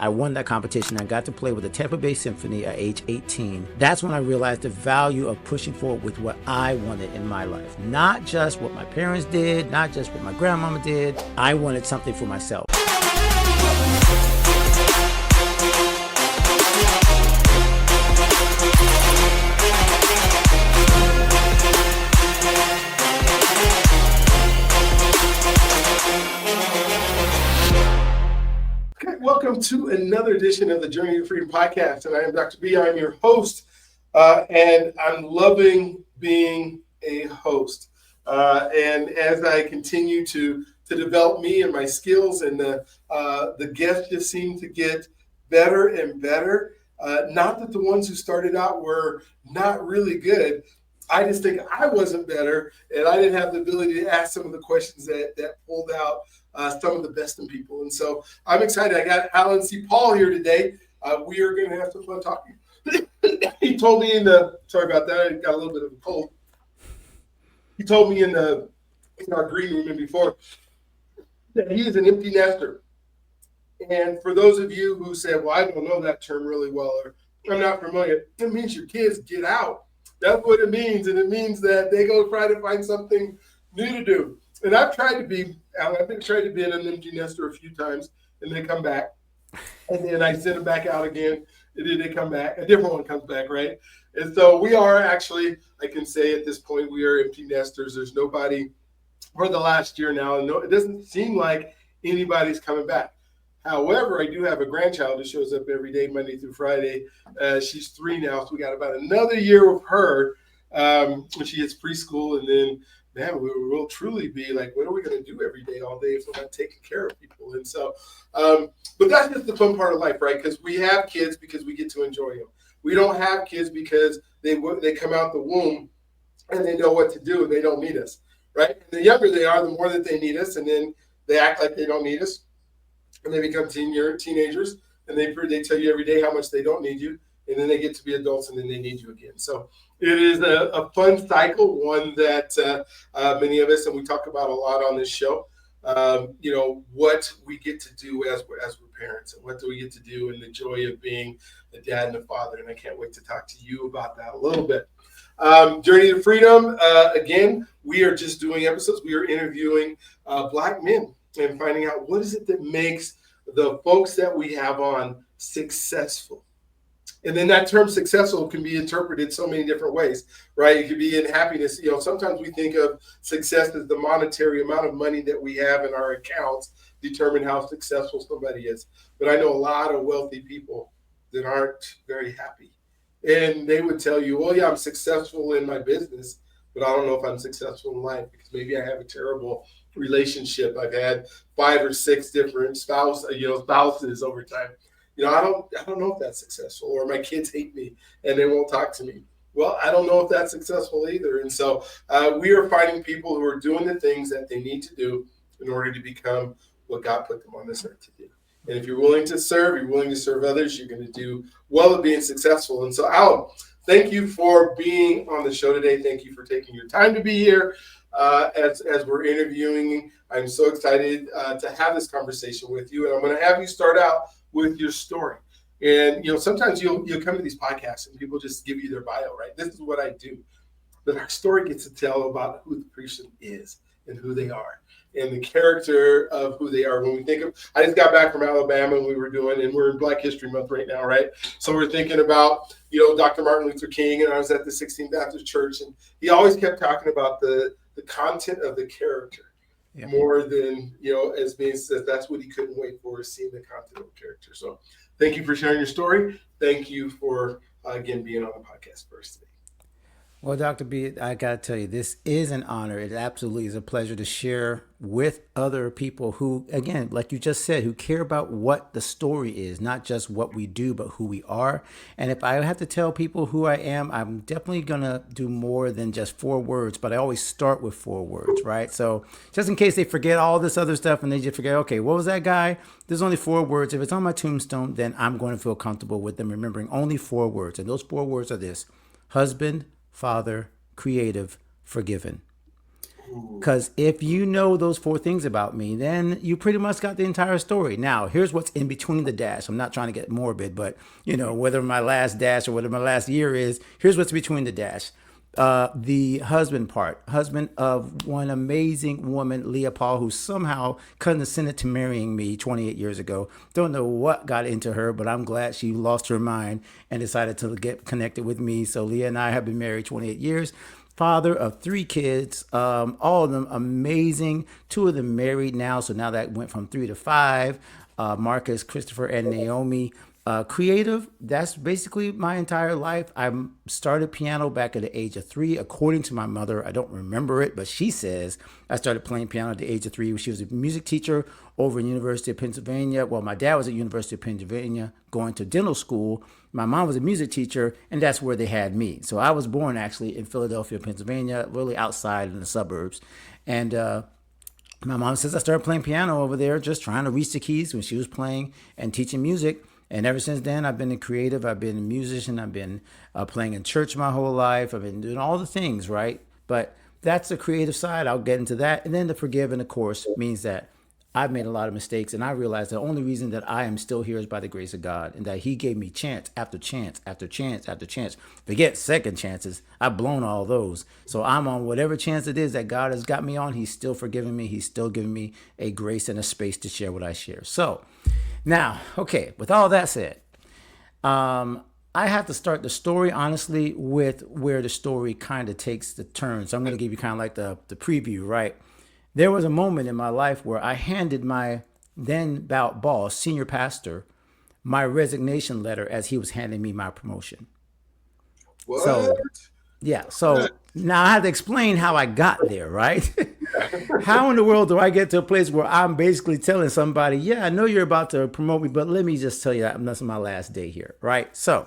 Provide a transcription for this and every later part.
I won that competition. I got to play with the Tampa Bay Symphony at age 18. That's when I realized the value of pushing forward with what I wanted in my life. Not just what my parents did, not just what my grandmama did. I wanted something for myself. Welcome to another edition of the Journey to Freedom podcast, and I am Dr. B. I'm your host, and I'm loving being a host. And as I continue to develop me and my skills, and the guests just seem to get better and better. Not that the ones who started out were not really good. I just think I wasn't better, and I didn't have the ability to ask some of the questions that pulled out some of the best in people. And so I'm excited. I got Alan C. Paul here today. We are going to have some fun talking. He told me sorry about that, I got a little bit of a cold. He told me in our green room before that he is an empty nester. And for those of you who said, well, I don't know that term really well, or I'm not familiar, it means your kids get out. That's what it means. And it means that they go try to find something new to do. And I've tried to be an empty nester a few times, and they come back. And then I send them back out again, and then they come back. A different one comes back, right? And so we are actually, I can say at this point, we are empty nesters. There's nobody for the last year now. And it doesn't seem like anybody's coming back. However, I do have a grandchild that shows up every day, Monday through Friday. She's 3 now, so we got about another year with her when she hits preschool. And then, man, we'll truly be like, what are we going to do every day, all day if we're not taking care of people? And so, but that's just the fun part of life, right? Because we have kids because we get to enjoy them. We don't have kids because they come out the womb and they know what to do and they don't need us, right? And the younger they are, the more that they need us, and then they act like they don't need us. And they become teenagers, and they tell you every day how much they don't need you, and then they get to be adults, and then they need you again. So it is a fun cycle, one that many of us, and we talk about a lot on this show, what we get to do as we're parents, and what do we get to do, and the joy of being a dad and a father. And I can't wait to talk to you about that a little bit. Journey to Freedom, again, we are just doing episodes. We are interviewing Black men and finding out what is it that makes the folks that we have on successful. And then that term successful can be interpreted so many different ways, right? It could be in happiness. Sometimes we think of success as the monetary amount of money that we have in our accounts determine how successful somebody is. But I know a lot of wealthy people that aren't very happy. And they would tell you, well, yeah, I'm successful in my business, but I don't know if I'm successful in life because maybe I have a terrible relationship. I've had 5 or 6 different spouses over time. I don't know if that's successful, or my kids hate me and they won't talk to me. Well, I don't know if that's successful either. And so we are finding people who are doing the things that they need to do in order to become what God put them on this earth to do. And if you're willing to serve, you're willing to serve others, you're going to do well at being successful. And so, Alan, thank you for being on the show today. Thank you for taking your time to be here. As we're interviewing, I'm so excited to have this conversation with you. And I'm going to have you start out with your story. And, sometimes you'll come to these podcasts and people just give you their bio, right? This is what I do. But our story gets to tell about who the person is and who they are and the character of who they are. When we think of, I just got back from Alabama and we're in Black History Month right now, right? So we're thinking about, Dr. Martin Luther King, and I was at the 16th Baptist Church, and he always kept talking about the content of the character. Yeah. More than, as being said, that's what he couldn't wait for, is seeing the content of the character. So thank you for sharing your story. Thank you for, again, being on the podcast first today. Well, Dr. B, I got to tell you, this is an honor. It absolutely is a pleasure to share with other people who, again, like you just said, who care about what the story is, not just what we do, but who we are. And if I have to tell people who I am, I'm definitely going to do more than just 4 words, but I always start with 4 words, right? So just in case they forget all this other stuff and they just forget, okay, what was that guy? There's only 4 words. If it's on my tombstone, then I'm going to feel comfortable with them remembering only 4 words. And those 4 words are this: husband, father, creative, forgiven. Ooh. Because if you know those four things about me, then you pretty much got the entire story. Now, here's what's in between the dash. I'm not trying to get morbid, but whether my last dash or whether my last year is, here's what's between the dash. The husband part, husband of one amazing woman, Leah Paul, who somehow condescended to marrying me 28 years ago. Don't know what got into her, but I'm glad she lost her mind and decided to get connected with me. So Leah and I have been married 28 years. Father of three kids, all of them amazing. Two of them married now, so now that went from three to five. Marcus, Christopher, and Naomi. Creative, that's basically my entire life. I started piano back at the age of 3, according to my mother. I don't remember it, but she says I started playing piano at the age of 3. She was a music teacher over in University of Pennsylvania. Well, my dad was at University of Pennsylvania going to dental school. My mom was a music teacher, and that's where they had me. So I was born actually in Philadelphia, Pennsylvania, really outside in the suburbs. And my mom says I started playing piano over there, just trying to reach the keys when she was playing and teaching music. And ever since then, I've been a creative. I've been a musician. I've been playing in church my whole life. I've been doing all the things, right? But that's the creative side. I'll get into that. And then the forgiving, of course, means that I've made a lot of mistakes. And I realize the only reason that I am still here is by the grace of God, and that He gave me chance after chance after chance after chance. Forget second chances. I've blown all those. So I'm on whatever chance it is that God has got me on. He's still forgiving me. He's still giving me a grace and a space to share what I share. So, now, okay, with all that said, I have to start the story honestly with where the story kind of takes the turn. So I'm going to give you kind of like the preview, right? There was a moment in my life where I handed my then boss, senior pastor, my resignation letter as he was handing me my promotion. What? So, yeah, so now I have to explain how I got there, right? How in the world do I get to a place where I'm basically telling somebody, yeah, I know you're about to promote me, but let me just tell you that that's my last day here, right? So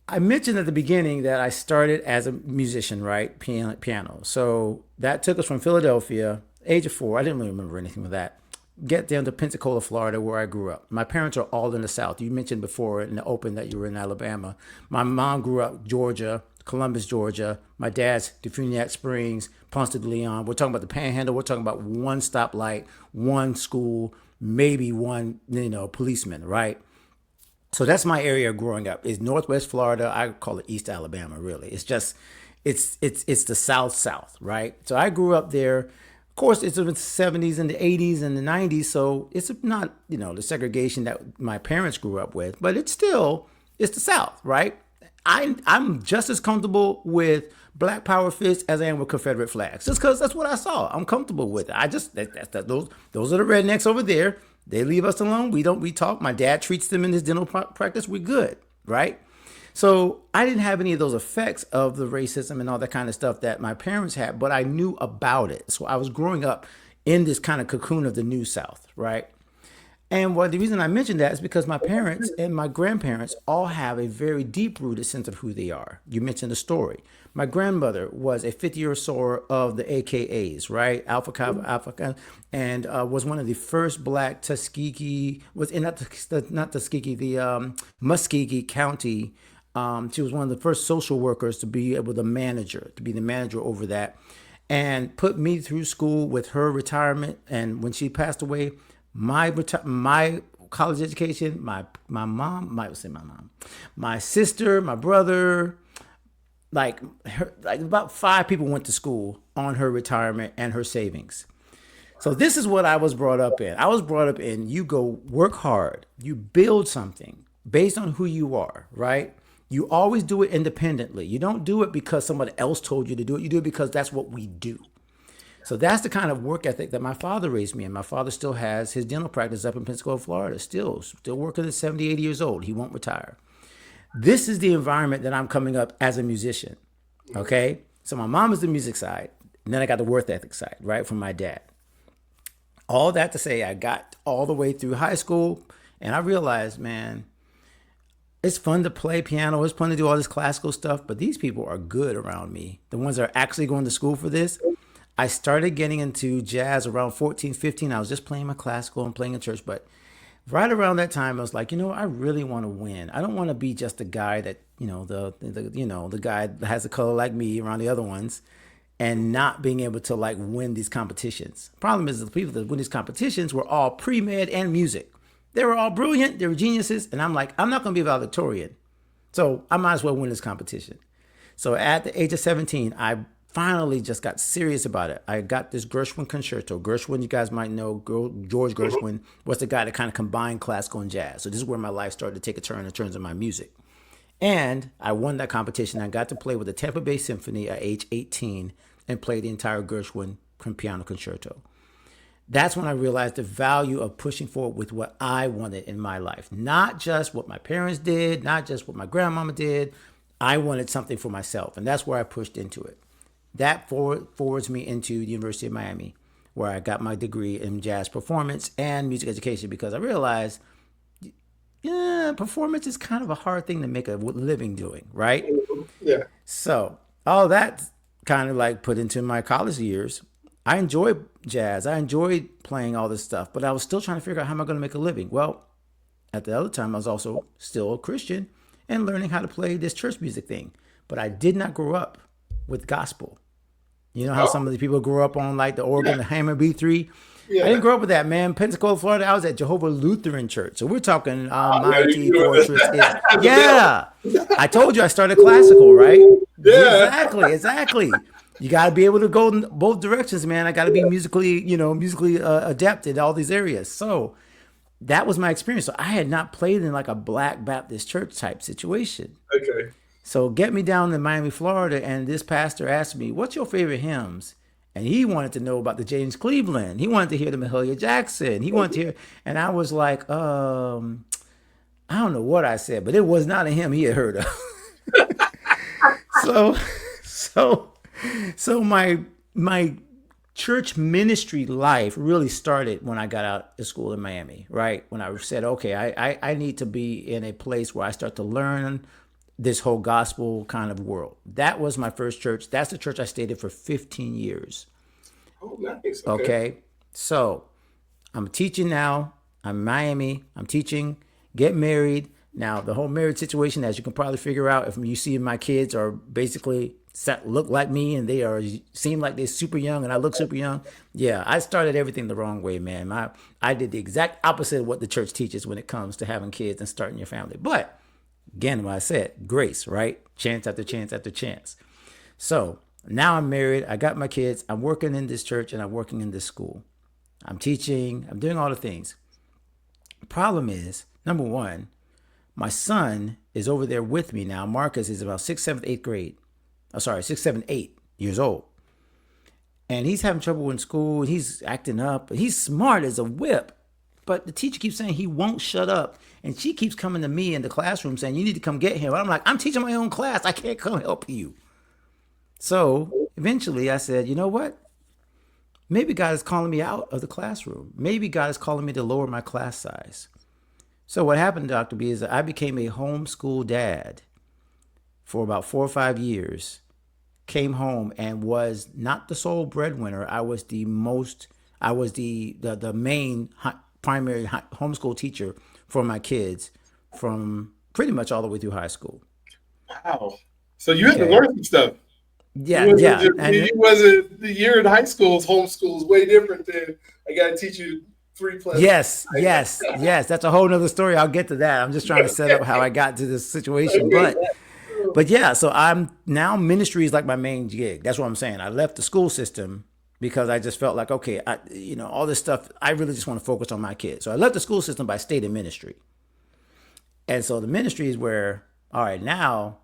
I mentioned at the beginning that I started as a musician, right? Piano. So that took us from Philadelphia, age of 4. I didn't really remember anything of that. Get down to Pensacola, Florida, where I grew up. My parents are all in the South. You mentioned before in the open that you were in Alabama. My mom grew up Georgia, Columbus, Georgia. My dad's Defuniak Springs, Ponce de Leon. We're talking about the Panhandle. We're talking about one stoplight, one school, maybe one, policeman, right? So that's my area growing up. Is Northwest Florida. I call it East Alabama. Really, it's just it's the South, right? So I grew up there. Of course, it's in the 70s and the 80s and the 90s. So it's not the segregation that my parents grew up with, but it's the South, right? I'm just as comfortable with Black Power fists as I am with Confederate flags, just because that's what I saw. I'm comfortable with it. I just those are the rednecks over there. They leave us alone. We talk. My dad treats them in his dental practice. We're good, right? So I didn't have any of those effects of the racism and all that kind of stuff that my parents had, but I knew about it. So I was growing up in this kind of cocoon of the New South, right? And the reason I mention that is because my parents and my grandparents all have a very deep rooted sense of who they are. You mentioned the story. My grandmother was a 50-year soror of the AKAs, right? Alpha Kappa, Alpha Kappa, and was one of the first black Tuskegee, not Tuskegee, the Muskegee County. She was one of the first social workers to be able to be the manager over that, and put me through school with her retirement. And when she passed away, my college education, my sister, my brother, like about 5 people went to school on her retirement and her savings. So this is what I was brought up in. I was brought up in, you go work hard, you build something based on who you are, right? You always do it independently. You don't do it because somebody else told you to do it. You do it because that's what we do. So that's the kind of work ethic that my father raised me in. My father still has his dental practice up in Pensacola, Florida, still working at 70, 80 years old. He won't retire. This is the environment that I'm coming up as a musician, okay? So my mom is the music side, and then I got the work ethic side, right, from my dad. All that to say, I got all the way through high school, and I realized, man, it's fun to play piano. It's fun to do all this classical stuff, but these people are good around me. The ones that are actually going to school for this. I started getting into jazz around 14, 15. I was just playing my classical and playing in church. But right around that time, I was like, I really want to win. I don't want to be just a guy that, the guy that has a color like me around the other ones. and not being able to like win these competitions. Problem is the people that win these competitions were all pre-med and music. They were all brilliant, they were geniuses, and I'm like, I'm not gonna be a valedictorian. So I might as well win this competition. So at the age of 17, I finally just got serious about it. I got this Gershwin concerto. Gershwin, you guys might know, George Gershwin was the guy that kind of combined classical and jazz. So this is where my life started to take a turn in terms of my music. And I won that competition. I got to play with the Tampa Bay Symphony at age 18 and play the entire Gershwin piano concerto. That's when I realized the value of pushing forward with what I wanted in my life. Not just what my parents did, not just what my grandmama did. I wanted something for myself. And that's where I pushed into it. That forwards me into the University of Miami, where I got my degree in jazz performance and music education, because I realized, yeah, performance is kind of a hard thing to make a living doing, right? Yeah. So all that kind of like put into my college years. I enjoyed jazz. I enjoyed playing all this stuff, but I was still trying to figure out how am I going to make a living. Well, at the other time, I was also still a Christian and learning how to play this church music thing. But I did not grow up with gospel. You know how some of the people grew up on like the organ, the Hammer B3? I Yeah. didn't grow up with that, man. Pensacola, Florida, I was at Jehovah Lutheran Church. So we're talking Yeah, Mighty you do it. Fortress. As a Yeah. male. I told you I started classical, right? Yeah. Exactly. You got to be able to go in both directions, man. I got to be musically, musically adept in all these areas. So that was my experience. So I had not played in like a Black Baptist church type situation. Okay. So get me down to Miami, Florida, and this pastor asked me, "What's your favorite hymns?" And he wanted to know about the James Cleveland. He wanted to hear the Mahalia Jackson. He wanted to hear, and I was like, I don't know what I said, but it was not a hymn he had heard of. so, so, so my church ministry life really started when I got out of school in Miami, right? When I said, okay, I need to be in a place where I start to learn this whole gospel kind of world. That was my first church. That's the church I stayed in for 15 years. Oh, nice. Okay. Okay. So I'm teaching now. I'm in Miami. I'm teaching, get married. Now, the whole marriage situation, as you can probably figure out, if you see my kids are basically look like me and they are seem like they're super young and I look super young. Yeah, I started everything the wrong way, man. I did the exact opposite of what the church teaches when it comes to having kids and starting your family. But again, what I said, grace, right? Chance after chance after chance. So now I'm married. I got my kids. I'm working in this church and I'm working in this school. I'm teaching. I'm doing all the things. The problem is, number one, my son is over there with me now. Marcus is about 6th, 7th, 8th grade. Oh, sorry, 6, 7, 8 years old. And he's having trouble in school. He's acting up. He's smart as a whip. But the teacher keeps saying he won't shut up. And she keeps coming to me in the classroom saying, you need to come get him. I'm like, I'm teaching my own class. I can't come help you. So eventually I said, you know what? Maybe God is calling me out of the classroom. Maybe God is calling me to lower my class size. So what happened, Dr. B, is that I became a homeschool dad for about 4 or 5 years. Came home and was not the sole breadwinner. I was the main primary homeschool teacher for my kids from pretty much all the way through high school. Wow. So you had to Okay. learn some stuff. Yeah, yeah. You wasn't the year in high school's homeschool is way different than I got to teach you 3 plus. Yes. That's a whole nother story. I'll get to that. I'm just trying to set up how I got to this situation. But yeah, so I'm now ministry is like my main gig. That's what I'm saying. I left the school system because I just felt like, okay, all this stuff, I really just want to focus on my kids. So I left the school system, but I stayed in ministry. And so the ministry is where, all right, now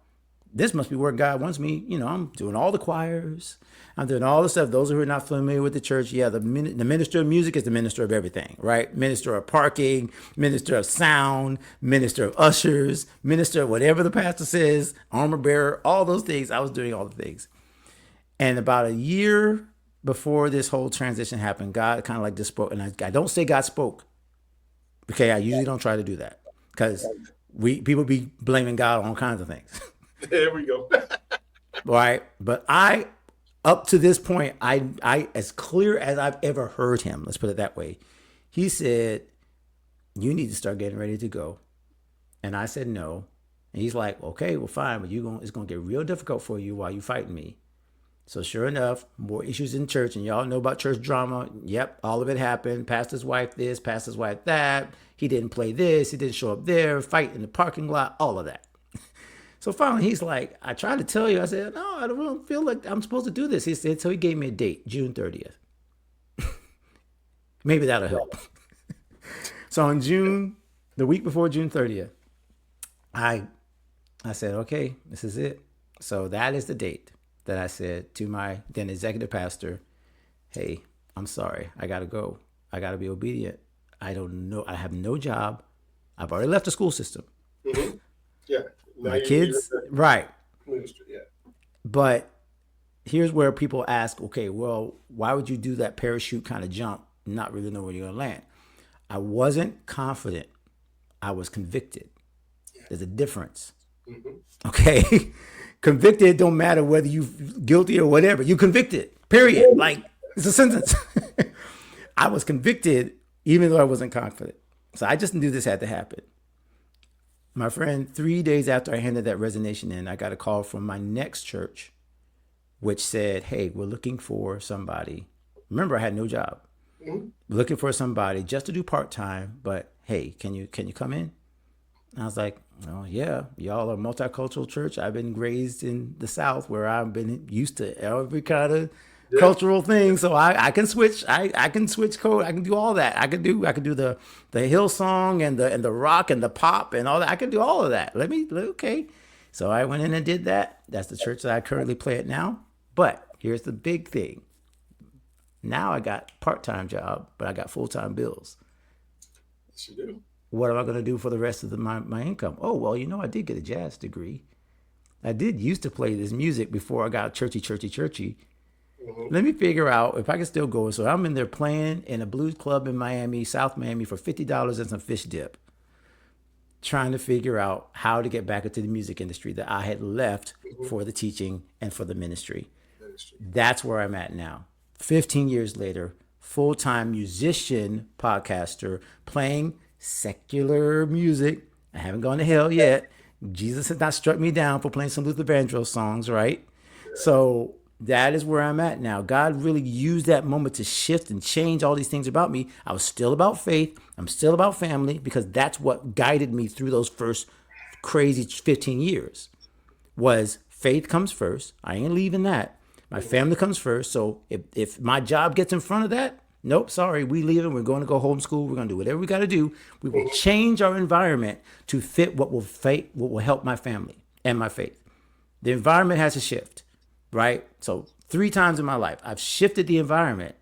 this must be where God wants me. I'm doing all the choirs. I'm doing all the stuff. Those who are not familiar with the church, yeah, the minister of music is the minister of everything, right? Minister of parking, minister of sound, minister of ushers, minister of whatever the pastor says, armor bearer, all those things. I was doing all the things. And about a year before this whole transition happened, God kind of like just spoke. And I don't say God spoke. Okay, I usually don't try to do that because people be blaming God on all kinds of things. There we go. Right. But up to this point, I as clear as I've ever heard him, let's put it that way. He said, you need to start getting ready to go. And I said, no. And he's like, okay, well, fine. But it's going to get real difficult for you while you're fighting me. So sure enough, more issues in church, and y'all know about church drama. Yep, all of it happened. Pastor's wife this, pastor's wife that. He didn't play this, he didn't show up there, fight in the parking lot, all of that. So finally, he's like, I tried to tell you. I said, no, I don't feel like I'm supposed to do this. He said, so he gave me a date, June 30th. Maybe that'll help. So on the week before June 30th, I said, okay, this is it. So that is the date that I said to my then executive pastor, hey, I'm sorry. I got to go. I got to be obedient. I don't know. I have no job. I've already left the school system. Mm-hmm. Yeah. Now My kids, right. Ministry, yeah. But here's where people ask, okay, well, why would you do that parachute kind of jump, not really know where you're going to land? I wasn't confident. I was convicted. There's a difference. Mm-hmm. Okay. Convicted don't matter whether you guilty or whatever. You convicted, period. Like, it's a sentence. I was convicted even though I wasn't confident. So I just knew this had to happen. My friend, 3 days after I handed that resignation in, I got a call from my next church, which said, hey, we're looking for somebody. Remember, I had no job. Mm-hmm. Looking for somebody just to do part-time, but hey, can you come in? And I was like, oh, yeah, y'all are a multicultural church. I've been raised in the South where I've been used to every kind of cultural thing. So I can switch. I can switch code. I can do all that. I could do the Hillsong and the rock and the pop and all that. I can do all of that. Okay. So I went in and did that. That's the church that I currently play at now. But here's the big thing. Now I got part-time job, but I got full-time bills. Yes, you do. What am I going to do for the rest of my income? Oh, well, I did get a jazz degree. I did used to play this music before I got churchy. Mm-hmm. Let me figure out if I can still go. So I'm in there playing in a blues club in Miami, South Miami, for $50 and some fish dip, trying to figure out how to get back into the music industry that I had left for the teaching and for the ministry. That's where I'm at now. 15 years later, full-time musician, podcaster, playing secular music. I haven't gone to hell yet. Jesus has not struck me down for playing some Luther Vandross songs, right? So that is where I'm at now. God really used that moment to shift and change all these things about me. I was still about faith. I'm still about family because that's what guided me through those first crazy 15 years was faith comes first. I ain't leaving that. My family comes first. So if my job gets in front of that, nope, sorry, we leaving. We're going to go homeschool. We're going to do whatever we got to do. We will change our environment to fit what will help my family and my faith. The environment has to shift, right? So 3 times in my life, I've shifted the environment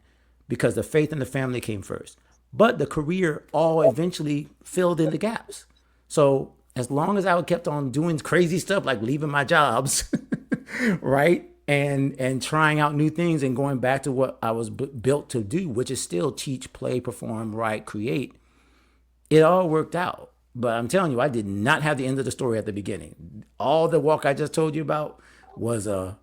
because the faith and the family came first. But the career all eventually filled in the gaps. So as long as I kept on doing crazy stuff like leaving my jobs, right? And trying out new things and going back to what I was built to do, which is still teach, play, perform, write, create. It all worked out. But I'm telling you, I did not have the end of the story at the beginning. All the walk I just told you about was a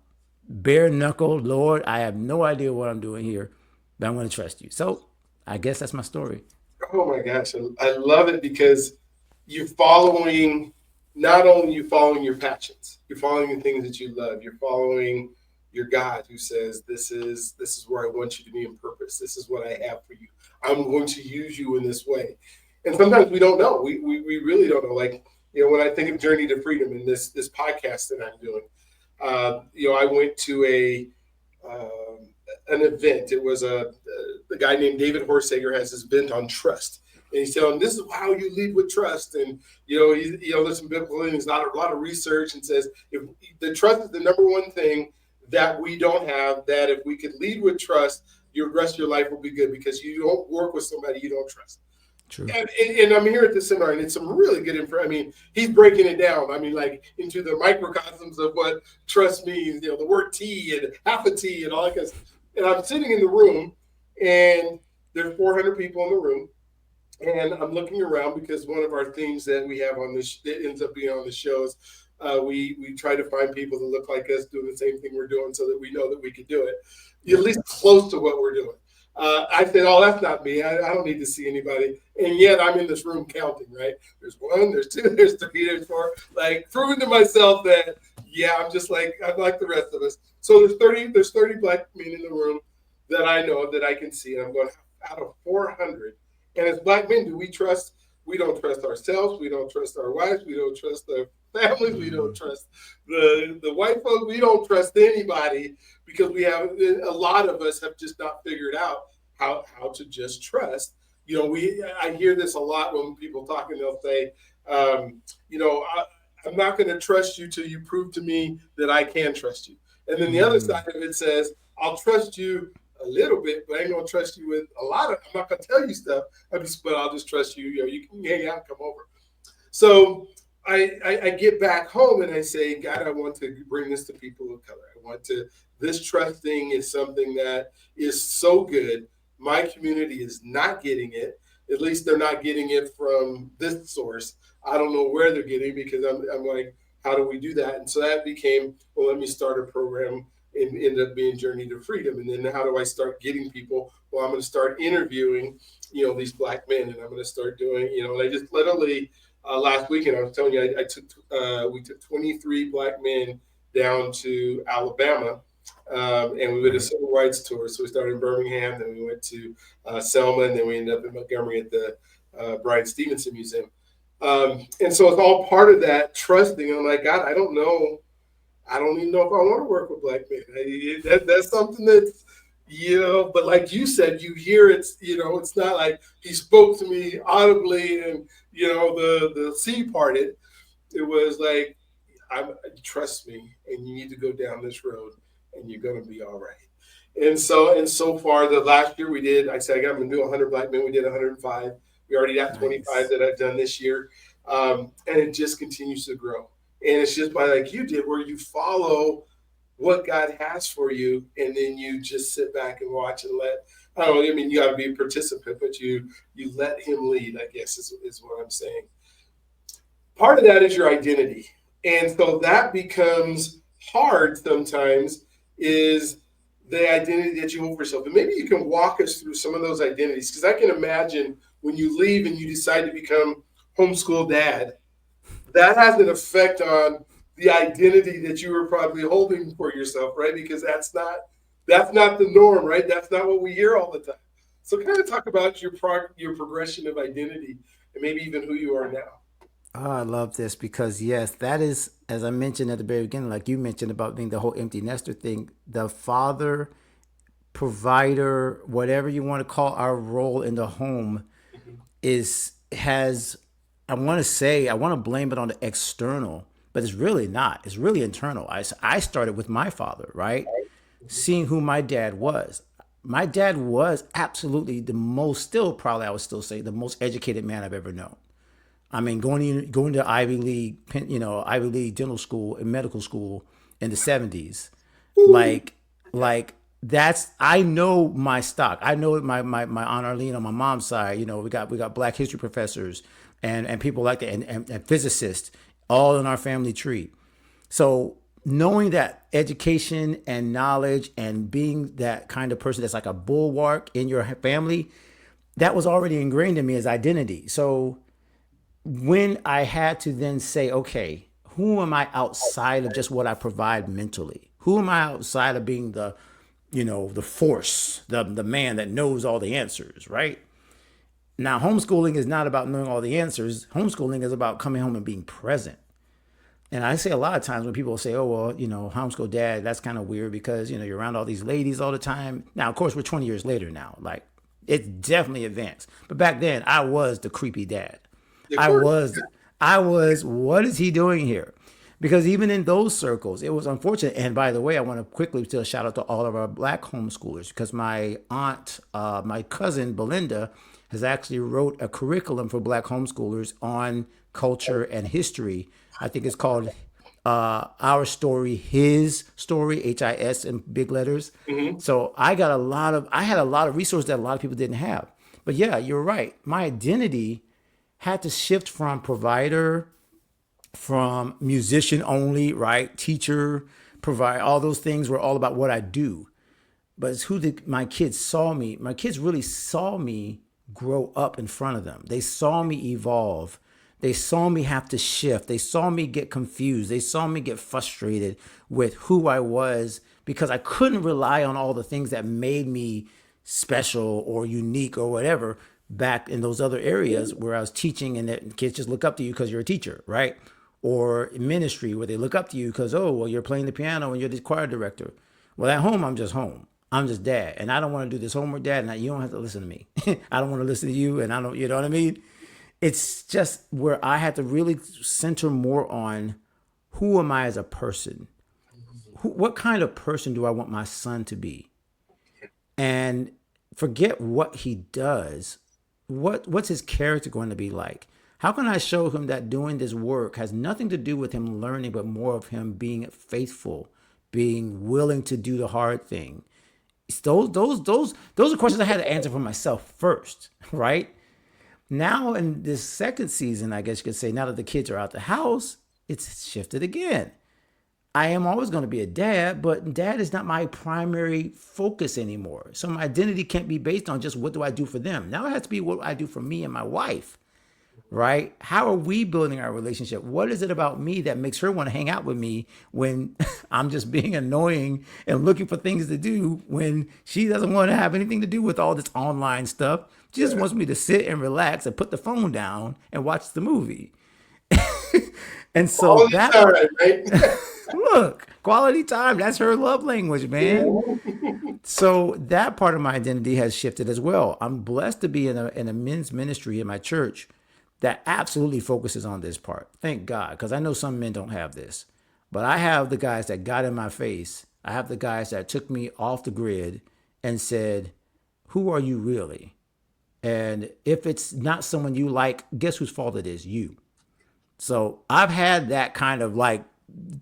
bare knuckle, Lord, I have no idea what I'm doing here, but I'm going to trust you. So I guess that's my story. Oh my gosh. I love it because you're following, not only you following your passions, you're following the things that you love, you're following your God who says, this is where I want you to be in purpose. This is what I have for you. I'm going to use you in this way. And sometimes we don't know. We really don't know. Like, when I think of Journey to Freedom and this podcast that I'm doing, I went to an event. It was the guy named David Horsager has this event on trust. And he's telling this is how you lead with trust. And, there's some biblical things, a lot of research, and says if the trust is the number one thing that we don't have, that if we could lead with trust, your rest of your life will be good because you don't work with somebody you don't trust. True. And I'm here at the seminar, and it's some really good info. I mean, he's breaking it down. I mean, like into the microcosms of what trust means, the word T and half a T and all that kind of stuff. And I'm sitting in the room, and there's 400 people in the room. And I'm looking around because one of our themes that we have on this, that ends up being on the shows, we try to find people that look like us doing the same thing we're doing so that we know that we can do it, at least close to what we're doing. I said, oh, that's not me. I don't need to see anybody. And yet I'm in this room counting, right? There's 1, there's 2, there's 3, there's 4, like proving to myself that, Yeah, I'm like the rest of us. So there's 30 black men in the room that I know that I can see. And I'm going out of 400. And as black men, do we trust? We don't trust ourselves. We don't trust our wives. We don't trust our families. We don't trust the white folks. We don't trust anybody because we have a lot of us have just not figured out how to just trust. We I hear this a lot when people talk and they'll say, um, you know, I'm not going to trust you till you prove to me that I can trust you. And then the other Mm. side of it says, I'll trust you a little bit, but I ain't gonna trust you with a lot of. I'm not gonna tell you stuff. But I'll just trust you. You can hang out, come over. So I get back home and I say, God, I want to bring this to people of color. I want to, this trust thing is something that is so good. My community is not getting it. At least they're not getting it from this source. I don't know where they're getting it because I'm like, how do we do that? And so that became, well, let me start a program and ended up being Journey to Freedom. And then how do I start getting people? Well, I'm going to start interviewing, these black men, and I'm going to start doing, and I just literally last weekend, I was telling you, we took 23 black men down to Alabama, and we did a Right. civil rights tour. So we started in Birmingham, then we went to Selma, and then we ended up in Montgomery at the Bryan Stevenson Museum. And so it's all part of that trusting. And I'm like, God, I don't know. I don't even know if I want to work with black men. That's something that's, but like you said, you hear it's not like he spoke to me audibly and, the sea parted. It was like, trust me, and you need to go down this road and you're going to be all right. And so far, the last year we did, I said, I'm going to do 100 black men. We did 105. We already got 25 Nice. that I've done this year. And it just continues to grow. And it's just by like you did, where you follow what God has for you, and then you just sit back and watch and let. I don't know. I mean, you got to be a participant, but you let Him lead. I guess is what I'm saying. Part of that is your identity, and so that becomes hard sometimes. Is the identity that you hold for yourself, and maybe you can walk us through some of those identities because I can imagine when you leave and you decide to become homeschool dad that has an effect on the identity that you were probably holding for yourself, right? Because that's not the norm, right? That's not what we hear all the time. So, kind of talk about your progression of identity and maybe even who you are now. Oh, I love this because yes, that is, as I mentioned at the very beginning, like you mentioned about being the whole empty nester thing, the father, provider, whatever you want to call our role in the home Mhm. is has I want to blame it on the external, but it's really not. It's really internal. I started with my father, right? Mhm. Seeing who my dad was. My dad was absolutely the most, still probably I would still say the most educated man I've ever known. I mean, going to Ivy League, Ivy League dental school and medical school in the '70s, Woo. like, Yeah. like that's I know my stock. I know my Aunt Arlene on my mom's side. We got Black history professors and people like that and physicists all in our family tree. So knowing that education and knowledge and being that kind of person that's like a bulwark in your family, that was already ingrained in me as identity. So when I had to then say, okay, who am I outside of just what I provide mentally? Who am I outside of being the force, the man that knows all the answers, right? Now, homeschooling is not about knowing all the answers. Homeschooling is about coming home and being present. And I say a lot of times when people say, oh, well, homeschool dad, that's kind of weird because, you're around all these ladies all the time. Now, of course, we're 20 years later now. Like, it's definitely advanced. But back then, I was the creepy dad. Of I course. was, I was, what is he doing here? Because even in those circles, it was unfortunate. And by the way, I want to quickly do a shout out to all of our black homeschoolers because my aunt, my cousin Belinda, has actually wrote a curriculum for black homeschoolers on culture and history. I think it's called Our Story, His Story, HIS in big letters. Hmm. So I had a lot of resources that a lot of people didn't have. But yeah, you're right. My identity had to shift from provider, from musician only, right? Teacher, provide, all those things were all about what I do. But it's who my kids saw me. My kids really saw me grow up in front of them. They saw me evolve. They saw me have to shift. They saw me get confused. They saw me get frustrated with who I was because I couldn't rely on all the things that made me special or unique or whatever back in those other areas where I was teaching and that kids just look up to you because you're a teacher, right? Or in ministry where they look up to you because, oh, well, you're playing the piano and you're the choir director. Well, at home, I'm just home. I'm just dad. And I don't want to do this homework, dad. And you don't have to listen to me. I don't want to listen to you. And I don't, you know what I mean? It's just where I had to really center more on who am I as a person? What kind of person do I want my son to be? And forget what he does. What's his character going to be like? How can I show him that doing this work has nothing to do with him learning, but more of him being faithful, being willing to do the hard thing? It's those are questions I had to answer for myself first, right? Now in this second season, I guess you could say, now that the kids are out the house, it's shifted again. I am always going to be a dad, but dad is not my primary focus anymore. So my identity can't be based on just what do I do for them. Now it has to be what I do for me and my wife, right? How are we building our relationship? What is it about me that makes her want to hang out with me when I'm just being annoying and looking for things to do when she doesn't want to have anything to do with all this online stuff? She just wants me to sit and relax and put the phone down and watch the movie. And so All the that time, right? look, quality time, that's her love language, man. So that part of my identity has shifted as well. I'm blessed to be in a men's ministry in my church that absolutely focuses on this part. Thank God, because I know some men don't have this. But I have the guys that got in my face. I have the guys that took me off the grid and said, who are you really? And if it's not someone you like, guess whose fault it is? You. So I've had that kind of like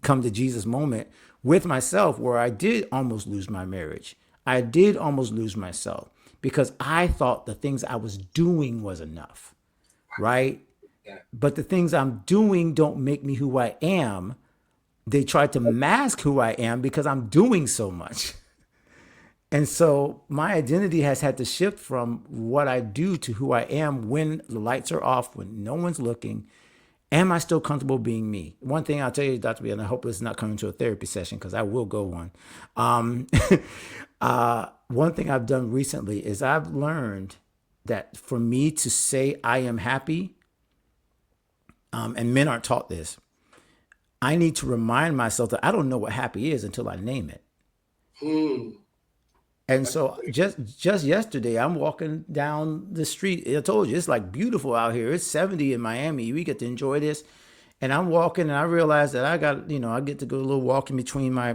come to Jesus moment with myself where I did almost lose my marriage. I did almost lose myself because I thought the things I was doing was enough, right? Yeah. But the things I'm doing don't make me who I am. They try to mask who I am because I'm doing so much. And so my identity has had to shift from what I do to who I am when the lights are off, when no one's looking. Am I still comfortable being me? One thing I'll tell you, Dr. B, and I hope it's not coming to a therapy session because I will go one. Um, one thing I've done recently is I've learned that for me to say I am happy, and men aren't taught this, I need to remind myself that I don't know what happy is until I name it. Hmm. And so just yesterday, I'm walking down the street. I told you it's like beautiful out here. It's 70 in Miami. We get to enjoy this. And I'm walking, and I realize that I got, I get to go a little walk in between my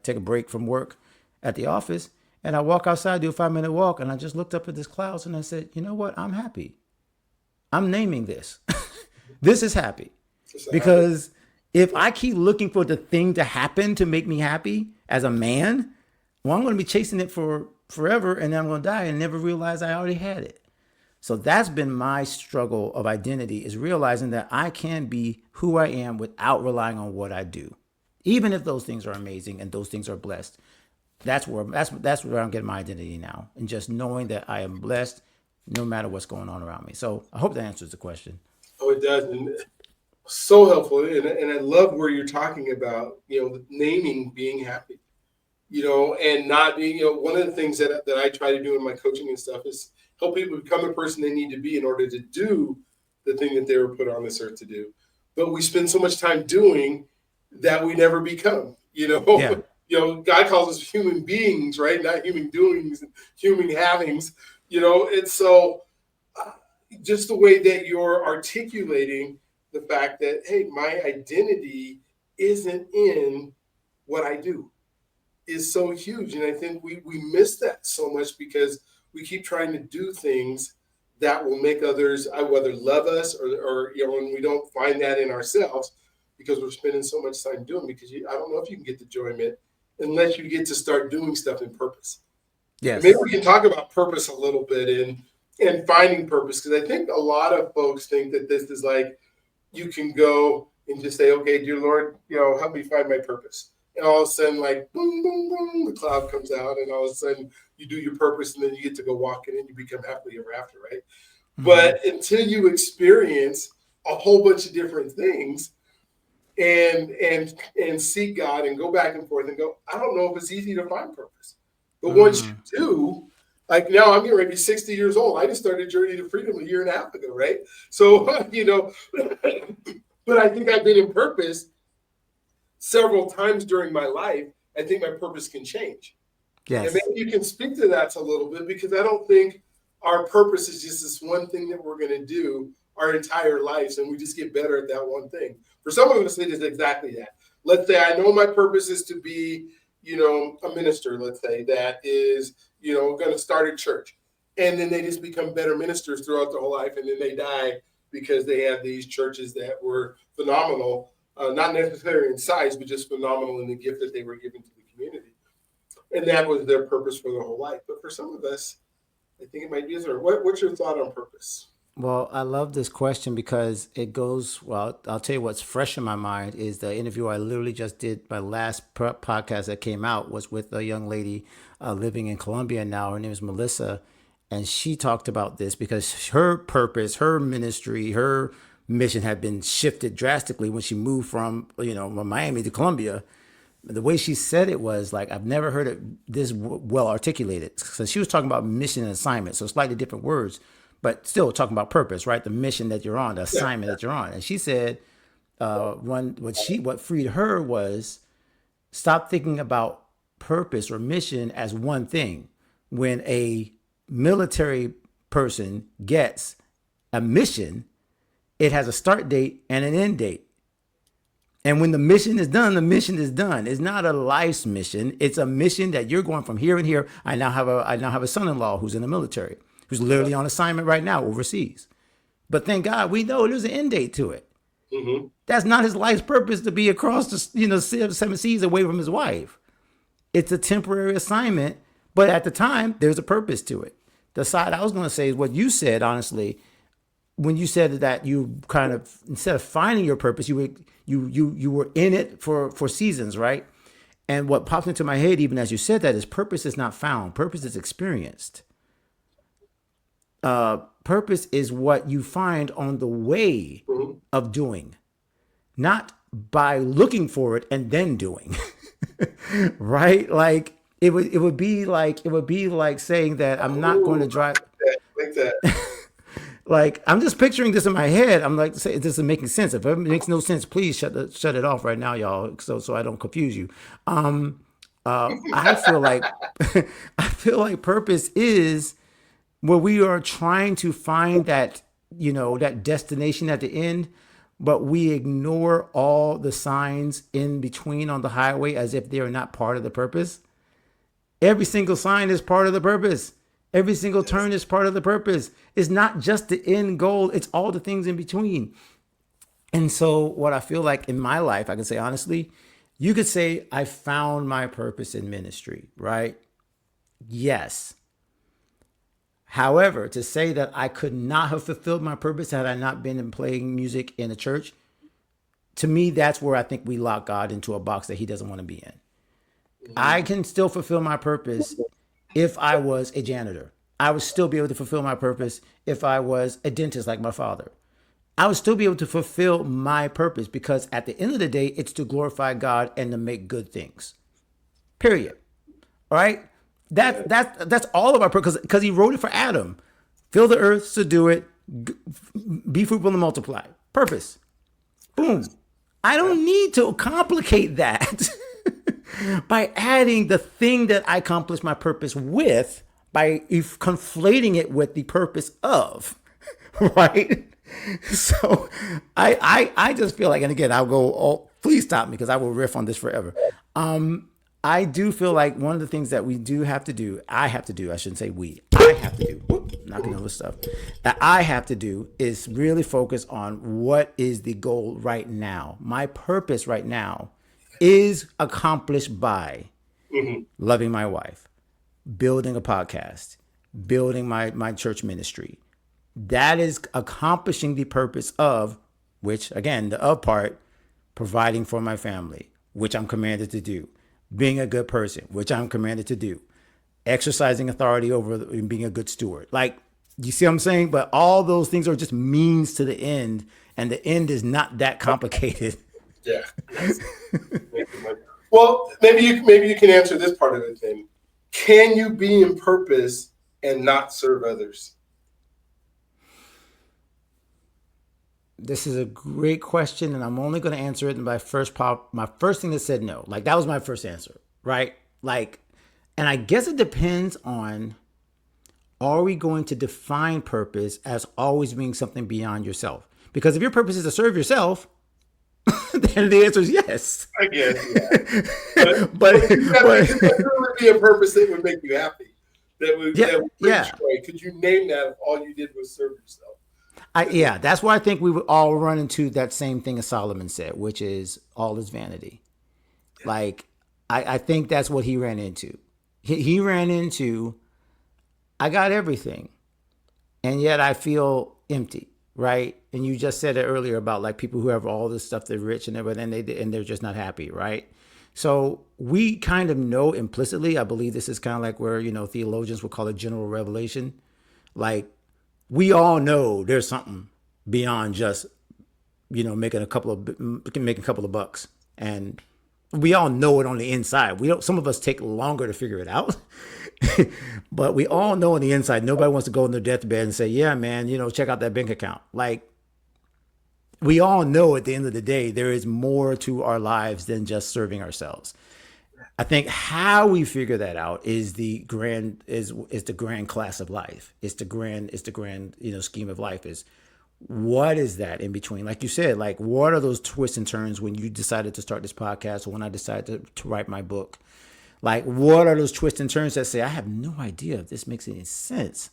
take a break from work at the office, and I walk outside, do a 5 minute walk, and I just looked up at this clouds, and I said, you know what? I'm happy. I'm naming this. This is happy, because if I keep looking for the thing to happen to make me happy as a man, well, I'm going to be chasing it for forever, and then I'm going to die and never realize I already had it. So that's been my struggle of identity, is realizing that I can be who I am without relying on what I do, even if those things are amazing and those things are blessed. That's where I'm getting my identity now, and just knowing that I am blessed no matter what's going on around me. So I hope that answers the question. Oh, it does. And so helpful. And I love where you're talking about, naming being happy, and not being, one of the things that I try to do in my coaching and stuff is help people become the person they need to be in order to do the thing that they were put on this earth to do. But we spend so much time doing that we never become, Yeah. God calls us human beings, right? Not human doings, human havings, and so just the way that you're articulating the fact that, hey, my identity isn't in what I do is so huge. And I think we miss that so much because we keep trying to do things that will make others whether love us or and we don't find that in ourselves because we're spending so much time doing, because I don't know if you can get the enjoyment unless you get to start doing stuff in purpose. And maybe Yes. we can talk about purpose a little bit and finding purpose, because I think a lot of folks think that this is like you can go and just say, okay, dear Lord, help me find my purpose. And all of a sudden, like, boom, boom, boom, the cloud comes out, and all of a sudden you do your purpose, and then you get to go walk in and you become happily ever after, right? But until you experience a whole bunch of different things and seek God and go back and forth and go, I don't know if it's easy to find purpose. But once you do, like now I'm getting ready to be 60 years old. I just started Journey to Freedom a year and a half ago, right? So, but I think I've been in purpose several times during my life. I think my purpose can change. And Yes. maybe you can speak to that a little bit, because I don't think our purpose is just this one thing that we're going to do our entire lives and we just get better at that one thing. For some of us, it is exactly that. Let's say I know my purpose is to be, a minister, let's say, that is, going to start a church. And then they just become better ministers throughout their whole life. And then they die because they have these churches that were phenomenal, not necessarily in size, but just phenomenal in the gift that they were given to the community. And that was their purpose for their whole life. But for some of us, I think it might be different. What's your thought on purpose? Well, I love this question because it goes, well, I'll tell you what's fresh in my mind is the interview I literally just did. My last podcast that came out was with a young lady living in Colombia now. Her name is Melissa. And she talked about this because her purpose, her ministry, her mission had been shifted drastically when she moved from, from Miami to Colombia. The way she said it was like, I've never heard it this well articulated. So she was talking about mission and assignment. So slightly different words, but still talking about purpose, right? The mission that you're on, the assignment that you're on. And she said, what freed her was stop thinking about purpose or mission as one thing. When a military person gets a mission, it has a start date and an end date. And when the mission is done, the mission is done. It's not a life's mission. It's a mission that you're going from here and here. I now have a son-in-law who's in the military, who's literally on assignment right now overseas. But thank God we know there's an end date to it. Mm-hmm. That's not his life's purpose to be across the seven seas away from his wife. It's a temporary assignment, but at the time there's a purpose to it. The side I was going to say is what you said, honestly, when you said that you kind of, instead of finding your purpose, you were in it for seasons, right? And what popped into my head, even as you said that, is purpose is not found. Purpose is experienced. Purpose is what you find on the way of doing, not by looking for it and then doing, right? Like it would be like saying that I'm not going to drive. Like that. Like I'm just picturing this in my head. I'm like, this isn't making sense. If it makes no sense, please shut it off right now, y'all, so I don't confuse you. I feel like I feel like purpose is where we are trying to find that that destination at the end, but we ignore all the signs in between on the highway as if they are not part of the purpose. Every single sign is part of the purpose. Every single turn is part of the purpose. It's not just the end goal. It's all the things in between. And so what I feel like in my life, I can say honestly, you could say I found my purpose in ministry, right? Yes. However, to say that I could not have fulfilled my purpose had I not been in playing music in a church, to me, that's where I think we lock God into a box that he doesn't want to be in. I can still fulfill my purpose if I was a janitor. I would still be able to fulfill my purpose if I was a dentist like my father. I would still be able to fulfill my purpose because at the end of the day, it's to glorify God and to make good things. Period. All right? That's all of our purpose because he wrote it for Adam. Fill the earth, subdue it, be fruitful and multiply. Purpose. Boom. I don't need to complicate that by adding the thing that I accomplished my purpose with by conflating it with the purpose of, right? So I just feel like, and again, I'll go, oh, please stop me because I will riff on this forever. I do feel like one of the things that we do have to do, I shouldn't say we, I have to do, knocking over stuff, that I have to do is really focus on what is the goal right now. My purpose right now is accomplished by loving my wife, building a podcast, building my church ministry. That is accomplishing the purpose of, which again, the of part, providing for my family, which I'm commanded to do, being a good person, which I'm commanded to do, exercising authority over and being a good steward. Like You see what I'm saying? But all those things are just means to the end, and the end is not that complicated. Yeah. Yes. Making money. Well, maybe you can answer this part of it then. Can you be in purpose and not serve others? This is a great question, and I'm only going to answer it in my my first thing that said no. Like that was my first answer, right? Like, and I guess it depends on, are we going to define purpose as always being something beyond yourself? Because if your purpose is to serve yourself, then the answer is yes. I guess, yeah. But but could but that really be a purpose that would make you happy? yeah, That would bring yeah. joy? Could you name that if all you did was serve yourself? Could that, Yeah, that's why I think we would all run into that same thing as Solomon said, which is all is vanity. Like, I think that's what he ran into. He ran into, I got everything, and yet I feel empty, right? And you just said it earlier about like people who have all this stuff, they're rich and everything, and they're just not happy, right? So we kind of know implicitly. I believe this is kind of like where theologians would call it general revelation. Like we all know there's something beyond just making a couple of bucks, and we all know it on the inside. We don't. Some of us take longer to figure it out, but we all know on the inside. Nobody wants to go on their deathbed and say, "Yeah, man, check out that bank account." Like we all know at the end of the day, there is more to our lives than just serving ourselves. I think how we figure that out is the grand class of life. It's the grand scheme of life. Is what is that in between? Like you said, like what are those twists and turns when you decided to start this podcast or when I decided to write my book? Like what are those twists and turns that say I have no idea if this makes any sense?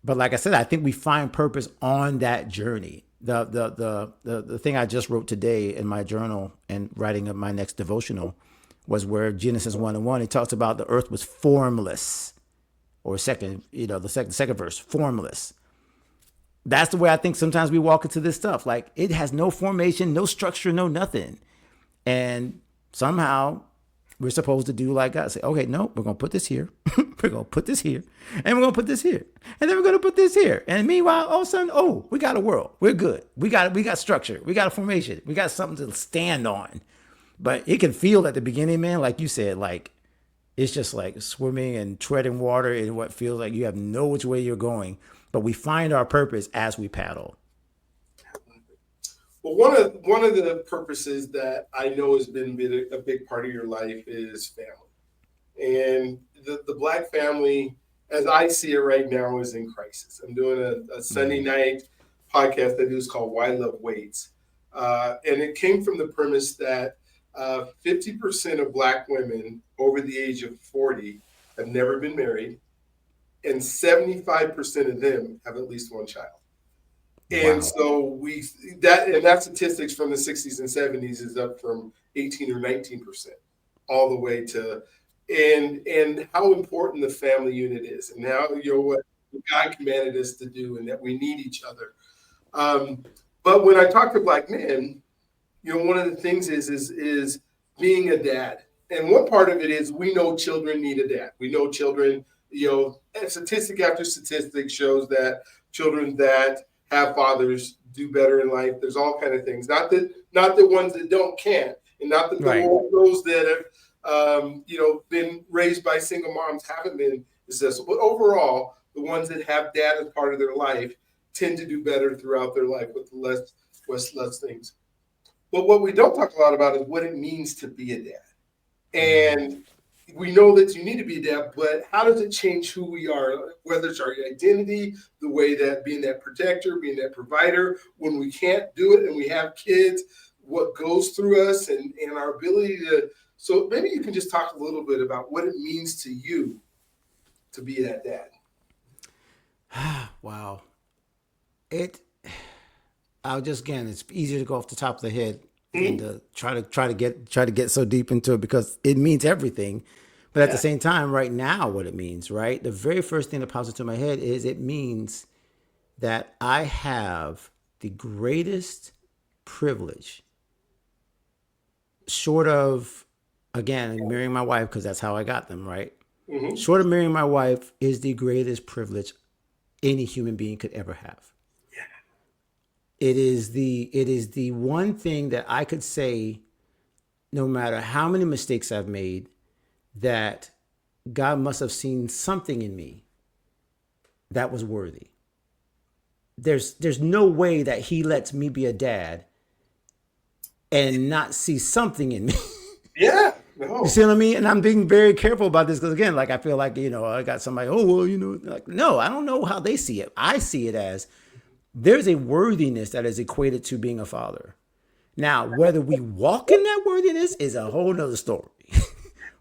But like I said, I think we find purpose on that journey. The thing I just wrote today in my journal and writing up my next devotional was where Genesis 1:1, it talks about the earth was formless, or the second verse, formless. That's the way I think sometimes we walk into this stuff. Like it has no formation, no structure, no nothing. And somehow we're supposed to do like God. Say, okay, no, we're going to put this here. We're going to put this here. And we're going to put this here. And then we're going to put this here. And meanwhile, all of a sudden, oh, we got a world. We're good. We got structure. We got a formation. We got something to stand on. But it can feel at the beginning, man, like you said, like it's just like swimming and treading water in what feels like you have no which way you're going. But we find our purpose as we paddle. well, one of the purposes that I know has been a big part of your life is family, and the Black family, as I see it right now, is in crisis. I'm doing a Sunday Mm. night podcast I do is called Why Love Waits, and it came from the premise that 50% of Black women over the age of 40 have never been married, and 75% of them have at least one child. And Wow. so that statistics from the 60s and 70s is up from 18 or 19% all the way to and how important the family unit is, and how what God commanded us to do, and that we need each other. But when I talk to Black men, one of the things is being a dad, and one part of it is we know children need a dad. We know children. And statistic after statistic shows that children that have fathers do better in life. There's all kind of things. Not the ones that don't can't, and not that Right. those that have been raised by single moms haven't been successful. But overall, the ones that have dad as part of their life tend to do better throughout their life with less things. But what we don't talk a lot about is what it means to be a dad. And we know that you need to be a dad, but how does it change who we are? Whether it's our identity, the way that being that protector, being that provider, when we can't do it and we have kids, what goes through us and our ability to. So maybe you can just talk a little bit about what it means to you to be that dad. Wow. It I'll just again, it's easier to go off the top of the head than Mhm. to try to get so deep into it because it means everything. But at the Yeah. same time, right now, what it means, right? The very first thing that pops into my head is it means that I have the greatest privilege, short of again marrying my wife because that's how I got them, right? Hmm. Short of marrying my wife is the greatest privilege any human being could ever have. It is the one thing that I could say, no matter how many mistakes I've made, that God must have seen something in me that was worthy. There's no way that he lets me be a dad and not see something in me. Yeah. You No. see what I mean? And I'm being very careful about this because, again, like I feel like, I got somebody, oh, well, like, no, I don't know how they see it. I see it as there's a worthiness that is equated to being a father. Now, whether we walk in that worthiness is a whole nother story.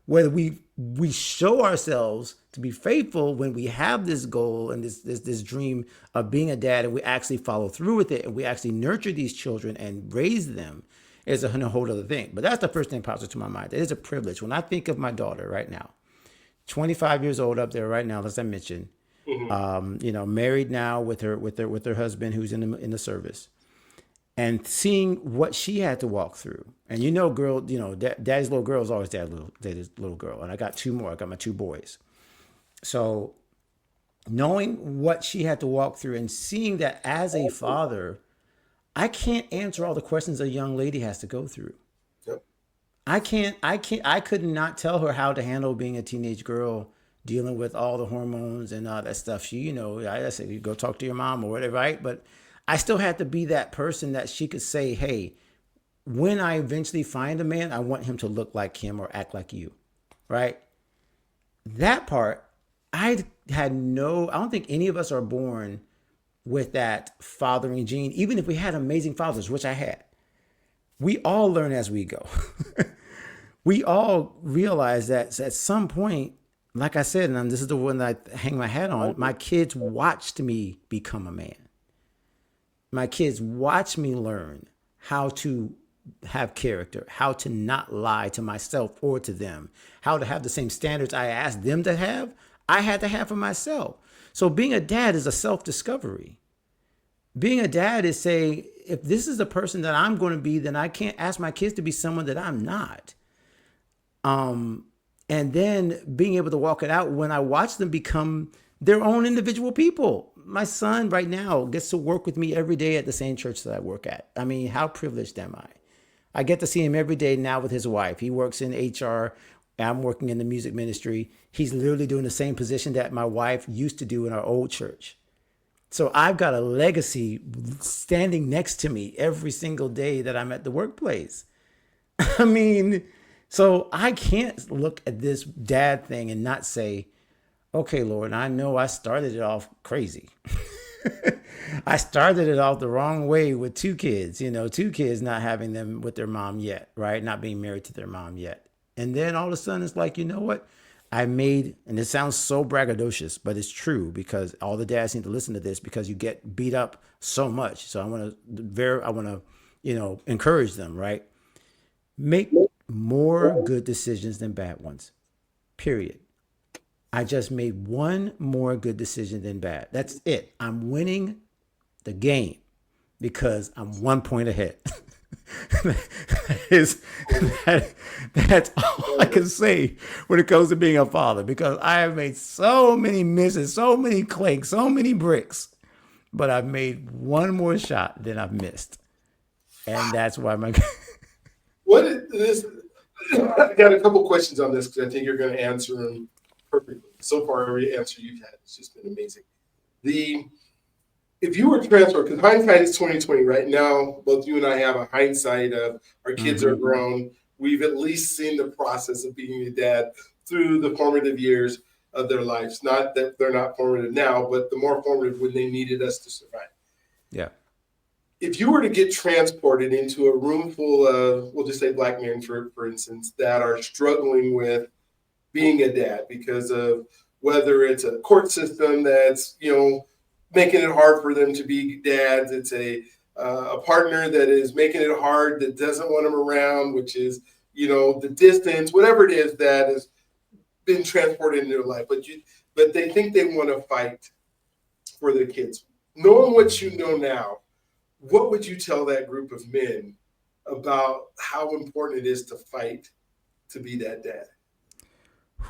Whether we show ourselves to be faithful when we have this goal and this dream of being a dad, and we actually follow through with it, and we actually nurture these children and raise them, is a whole other thing. But that's the first thing that pops into my mind. It is a privilege. When I think of my daughter right now, 25 years old up there right now, as I mentioned, Hmm. married now with her husband who's in the service, and seeing what she had to walk through. And girl, daddy's little girl is always daddy's little girl. And I got two more. I got my two boys. So knowing what she had to walk through and seeing that as a father, I can't answer all the questions a young lady has to go through. Yep. I could not tell her how to handle being a teenage girl, dealing with all the hormones and all that stuff. I said, you go talk to your mom or whatever, right? But I still had to be that person that she could say, hey, when I eventually find a man, I want him to look like him or act like you, right? That part, I don't think any of us are born with that fathering gene, even if we had amazing fathers, which I had. We all learn as we go. We all realize that at some point, like I said, and this is the one that I hang my hat on, my kids watched me become a man. My kids watch me learn how to have character, how to not lie to myself or to them, how to have the same standards I asked them to have, I had to have for myself. So being a dad is a self discovery. Being a dad is saying, if this is the person that I'm going to be, then I can't ask my kids to be someone that I'm not. And then being able to walk it out when I watch them become their own individual people. My son right now gets to work with me every day at the same church that I work at. I mean, how privileged am I? I get to see him every day now with his wife. He works in HR. I'm working in the music ministry. He's literally doing the same position that my wife used to do in our old church. So I've got a legacy standing next to me every single day that I'm at the workplace. I mean, so I can't look at this dad thing and not say, okay, Lord, I know I started it off crazy. I started it off the wrong way with two kids not having them with their mom yet, right? Not being married to their mom yet. And then all of a sudden it's like, you know what? I made, and it sounds so braggadocious, but it's true because all the dads need to listen to this because you get beat up so much. So I want to encourage them, right? Make more good decisions than bad ones. Period. I just made one more good decision than bad. That's it. I'm winning the game because I'm 1 point ahead. is that, that's all I can say when it comes to being a father because I have made so many misses, so many clanks, so many bricks, but I've made one more shot than I've missed. And that's why my What is this? I got a couple questions on this because I think you're going to answer them perfectly. So far, every answer you've had has just been amazing. The If you were transferred, because hindsight is 2020 right now, both you and I have a hindsight of our kids are mm-hmm. grown. We've at least seen the process of being a dad through the formative years of their lives. Not that they're not formative now, but the more formative when they needed us to survive. Yeah. If you were to get transported into a room full of, we'll just say black men, for instance, that are struggling with being a dad because of whether it's a court system that's making it hard for them to be dads, it's a partner that is making it hard that doesn't want them around, which is the distance, whatever it is that has been transported into their life, but they think they want to fight for their kids. Knowing what you know now, what would you tell that group of men about how important it is to fight to be that dad?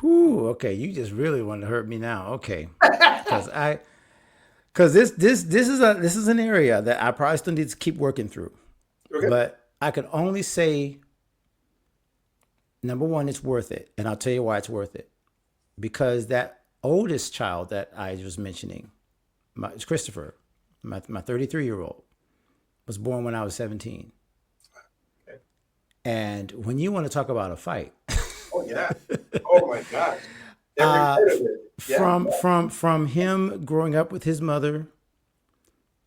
Whew, okay, you just really want to hurt me now. Okay. Because this is an area that I probably still need to keep working through. Okay. But I can only say number one, it's worth it. And I'll tell you why it's worth it. Because that oldest child that I was mentioning, it's Christopher, my 33-year-old, was born when I was 17. Okay. And when you want to talk about a fight, Oh yeah. Oh my gosh. Every part of it. Yeah. from him growing up with his mother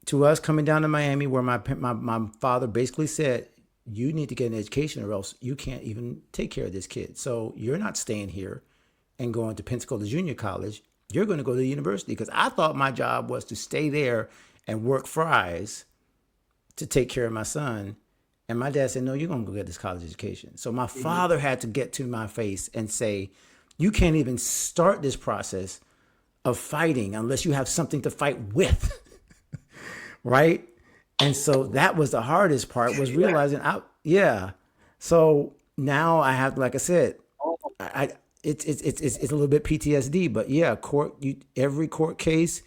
to us coming down to Miami, where my father basically said, "You need to get an education, or else you can't even take care of this kid. So you're not staying here and going to Pensacola Junior College. You're going to go to the university." Because I thought my job was to stay there and work fries to take care of my son. And my dad said, "No, you're going to go get this college education." So my Mhm. father had to get to my face and say, "You can't even start this process of fighting unless you have something to fight with." Right? And so that was the hardest part, was Yeah. realizing yeah. So now I have, like I said, I it's a little bit PTSD, but yeah, every court case,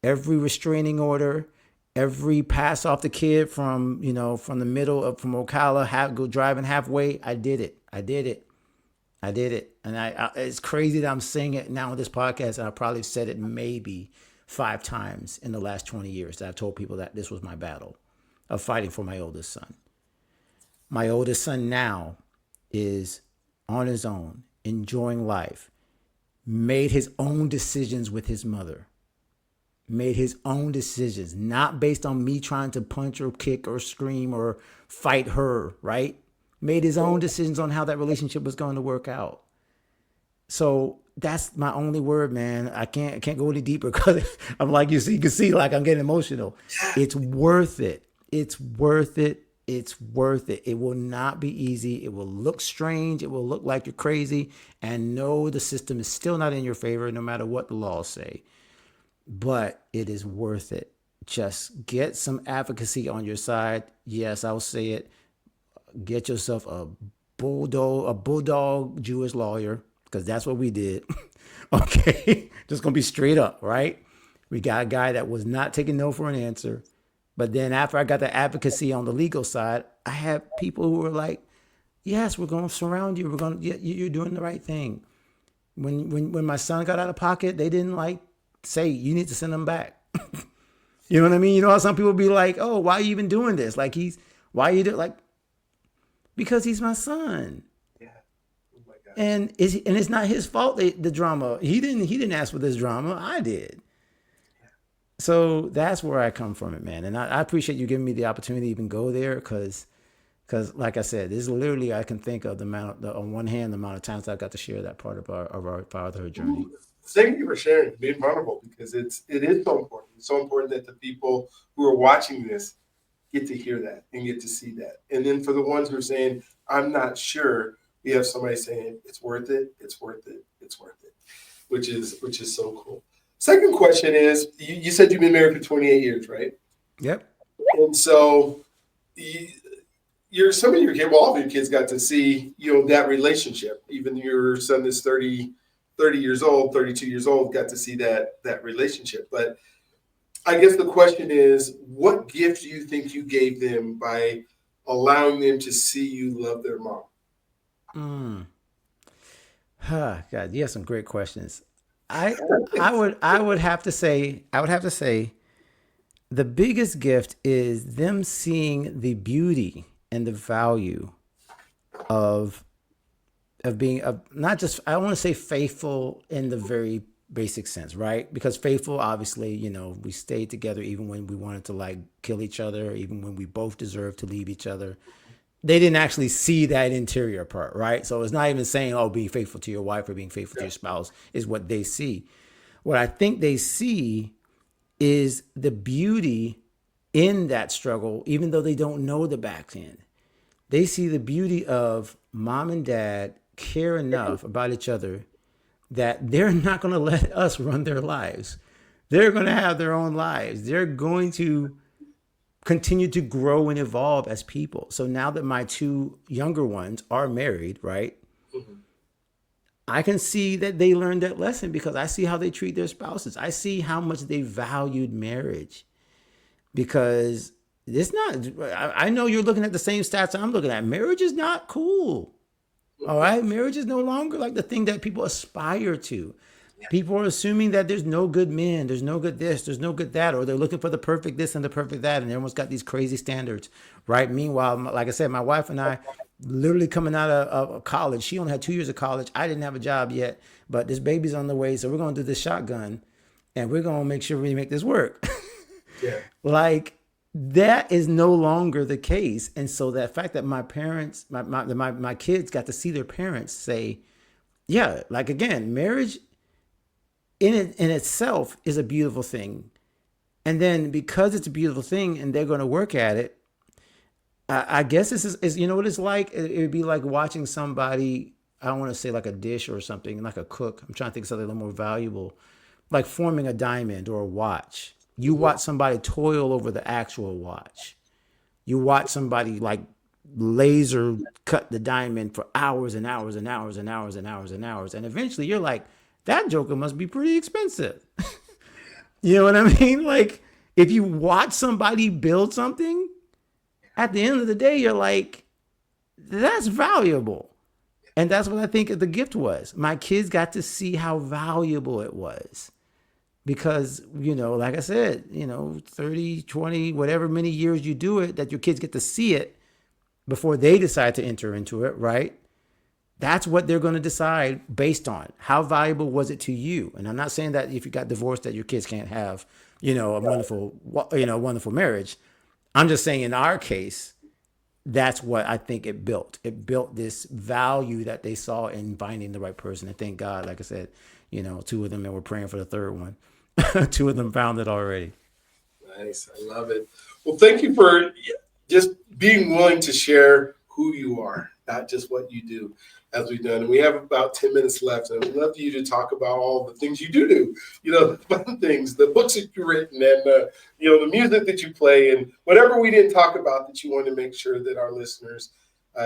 every restraining order, every pass off the kid from from the middle of from Ocala, go driving halfway. I did it. I did it. I did it. And it's crazy that I'm saying it now on this podcast, and I probably said it maybe 5 times in the last 20 years that I've told people that this was my battle of fighting for my oldest son. My oldest son now is on his own, enjoying life, made his own decisions with his mother, made his own decisions, not based on me trying to punch or kick or scream or fight her, right? Made his own decisions on how that relationship was going to work out. So that's my only word, man. I can't go any deeper because I'm like you can see like I'm getting emotional. It's worth it. It's worth it. It's worth it. It will not be easy. It will look strange. It will look like you're crazy. And no, the system is still not in your favor, no matter what the laws say. But it is worth it. Just get some advocacy on your side. Yes, I'll say it. Get yourself a bulldog Jewish lawyer, because that's what we did. Okay, just gonna be straight up, right? We got a guy that was not taking no for an answer. But then after I got the advocacy on the legal side, I had people who were like, "Yes, we're gonna surround you. We're gonna, yeah, you're doing the right thing." When my son got out of pocket, they didn't like say you need to send him back. You know what I mean? You know how some people be like, "Oh, why are you even doing this?" Like why you do like, because he's my son. Yeah. Oh my gosh. And it's not his fault, the drama. He didn't ask for this drama. I did. So that's where I come from it, man. And I appreciate you giving me the opportunity to even go there, because like I said, this is literally, I can think of on one hand, the amount of times I got to share that part of our fatherhood journey. Thank you for sharing, being vulnerable, because it is so important. It's so important that the people who are watching this get to hear that and get to see that. And then for the ones who are saying, "I'm not sure," we have somebody saying, "It's worth it. It's worth it. It's worth it," which is so cool. Second question is, you said you've been married for 28 years, right? Yep. And so you, some of your kids, well, all of your kids got to see, that relationship. Even your son is 30 years old, 32 years old, got to see that relationship. But I guess the question is, what gift do you think you gave them by allowing them to see you love their mom? God, you have some great questions. I I would have to say the biggest gift is them seeing the beauty and the value of being, of not just, I don't want to say faithful in the very basic sense, right? Because faithful, obviously, we stayed together even when we wanted to like kill each other, even when we both deserved to leave each other. They didn't actually see that interior part, right? So it's not even saying, "Oh, being faithful to your wife or being faithful to Yeah. your spouse," is what they see. What I think they see is the beauty in that struggle, even though they don't know the back end. They see the beauty of mom and dad care enough about each other that they're not going to let us run their lives. They're going to have their own lives. They're going to continue to grow and evolve as people. So now that my two younger ones are married, right? Mhm. I can see that they learned that lesson because I see how they treat their spouses. I see how much they valued marriage because it's not, I know you're looking at the same stats I'm looking at. Marriage is not cool. All right. Marriage is no longer like the thing that people aspire to. People are assuming that there's no good men, there's no good this, there's no good that, or they're looking for the perfect this and the perfect that, and everyone's got these crazy standards, right? Meanwhile, like I said, my wife and I, literally coming out of college, she only had 2 years of college. I didn't have a job yet, but this baby's on the way, so we're gonna do this shotgun, and we're gonna make sure we make this work. Yeah. Like that is no longer the case, and so that fact that my parents, my kids got to see their parents say, yeah, like again, marriage in itself is a beautiful thing. And then because it's a beautiful thing and they're going to work at it, I guess this is you know what it's like? It would be like watching somebody, I don't want to say like a dish or something, like a cook. I'm trying to think of something a little more valuable, like forming a diamond or a watch. You watch somebody toil over the actual watch. You watch somebody like laser cut the diamond for hours and hours and hours and hours and hours and hours. And eventually you're like, that joker must be pretty expensive. You know what I mean? Like if you watch somebody build something, at the end of the day, you're like, that's valuable. And that's what I think the gift was. My kids got to see how valuable it was. Because, like I said, 30, 20, whatever many years you do it, that your kids get to see it before they decide to enter into it, right? That's what they're going to decide based on how valuable was it to you. And I'm not saying that if you got divorced that your kids can't have, a wonderful marriage. I'm just saying in our case, that's what I think it built. It built this value that they saw in finding the right person. And thank God, like I said, two of them, and we're praying for the third one. Two of them found it already. Nice. I love it. Well, thank you for just being willing to share who you are, not just what you do, as we've done. And we have about 10 minutes left. And I'd love for you to talk about all the things you do, the fun things, the books that you've written, and the music that you play, and whatever we didn't talk about that you want to make sure that our listeners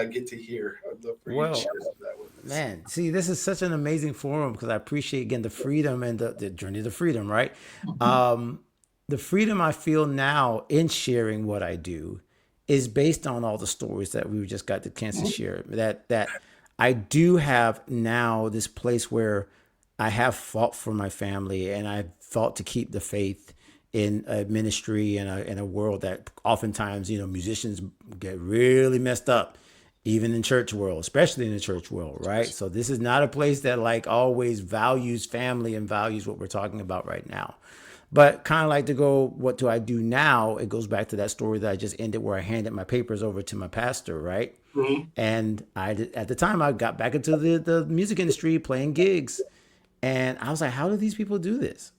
get to hear. I'd love for you to share that with us. Man, see, this is such an amazing forum because I appreciate, again, the freedom and the journey to freedom, right? The freedom I feel now in sharing what I do is based on all the stories that we just got the chance to share. That I do have now this place where I have fought for my family and I fought to keep the faith in a ministry and in a world that oftentimes, musicians get really messed up, even in church world, especially in the church world, right? So this is not a place that like always values family and values what we're talking about right now. But kind of like to go, what do I do now? It goes back to that story that I just ended where I handed my papers over to my pastor, right? Mm-hmm. And at the time, I got back into the music industry, playing gigs. And I was like, how do these people do this?